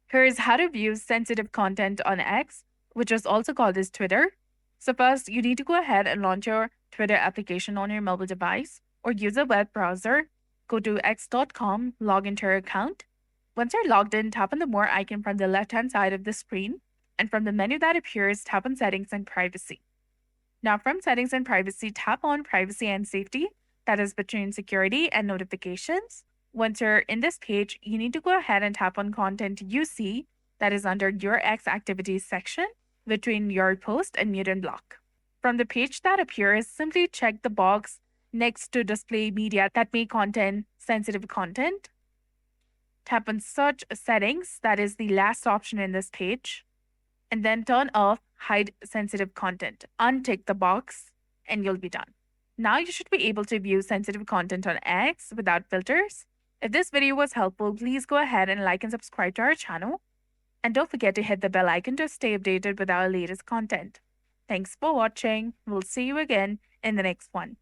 Here's how to view sensitive content on X, which is also called as Twitter. So first, you need to go ahead and launch your Twitter application on your mobile device or use a web browser. Go to x.com, log into your account. Once you're logged in, tap on the More icon from the left-hand side of the screen, and from the menu that appears, tap on Settings and Privacy. Now, from Settings and Privacy, tap on Privacy and Safety, that is between security and notifications. Once you're in this page, you need to go ahead and tap on Content You See, that is under your X Activities section, between your post and mute and block. From the page that appears, simply check the box next to Display Media that may contain sensitive content. Tap on Search Settings, that is the last option in this page, and then turn off Hide Sensitive Content. Untick the box, and you'll be done. Now you should be able to view sensitive content on X without filters. If this video was helpful, please go ahead and like and subscribe to our channel. And don't forget to hit the bell icon to stay updated with our latest content. Thanks for watching. We'll see you again in the next one.